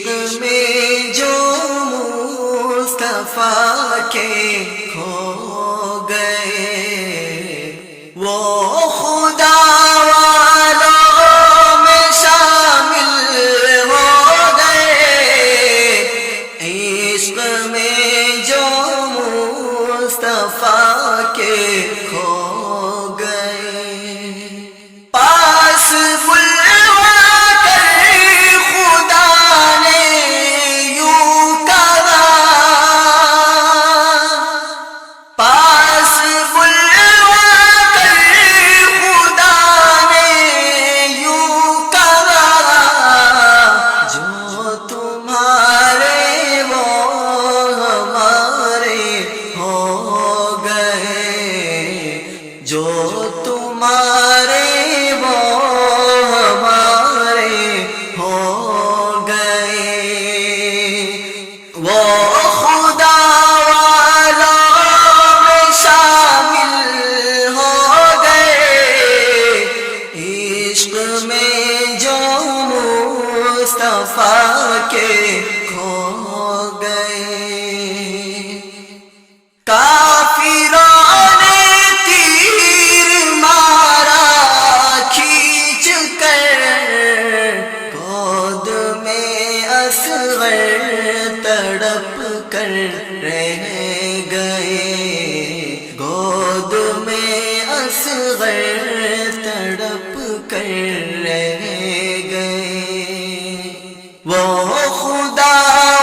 عشق میں جو مصطفیٰ کے کھو گئے وہ خدا والوں میں شامل ہو گئے، عشق میں جو مصطفیٰ کے کھو گئے، پاس بلوا کر خدا نے یوں کہا، پاس بلوا کر خدا نے یوں کہا، جو تمہارے وہ ہمارے ہو گئے، جو تمہارے وہ ہمارے ہو گئے، وہ خدا والوں میں شامل ہو گئے، عشق میں جو مصطفیٰ کے کھو گئے، کافروں نے تیر مارا کھینچ کر، گود میں اصغر تڑپ کر رہ گئے، گود میں اصغر تڑپ کر رہ گئے، وہ خدا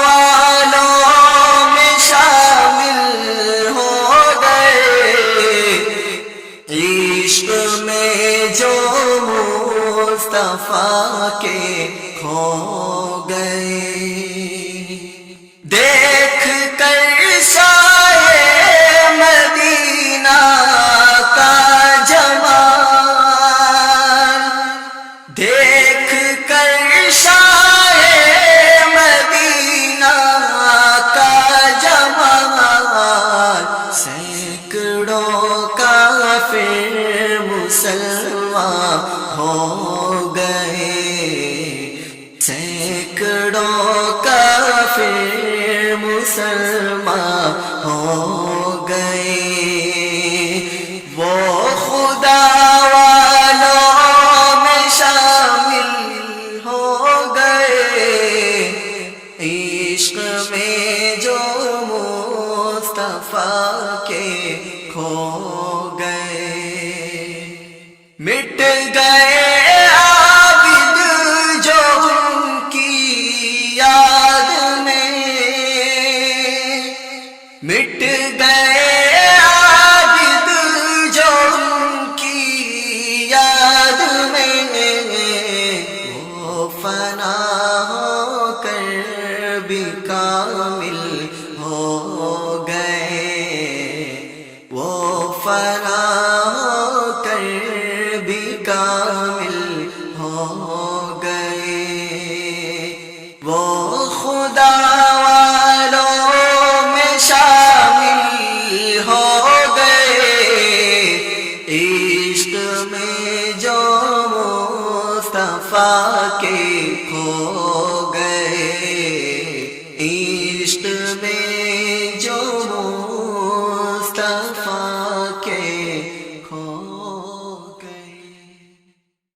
والوں میں شامل ہو گئے، عشق میں جو مصطفیٰ کے کھو گئے، دیکھ کر سائے مدینہ کا جمال، دیکھ کر سائے مدینہ کا جمال، سینکڑوں کافر مسلمان ہو گئے، سینکڑوں کافر مسلمان ہو گئے، وہ خدا والوں میں شامل ہو گئے، عشق میں جو مصطفیٰ کے کھو گئے، مٹ گئے عابد جو ان کی یاد میں، مٹ گئے عابد جو ان کی یاد میں، وہ فنا ہو کر بھی کامل ہو گئے، وہ فنا ہو کر بھی کامل ہو گئے، وہ خدا والوں میں شامل ہو گئے، عشق میں جو مصطفیٰ کے کھو گئے، عشق میں جو مصطفیٰ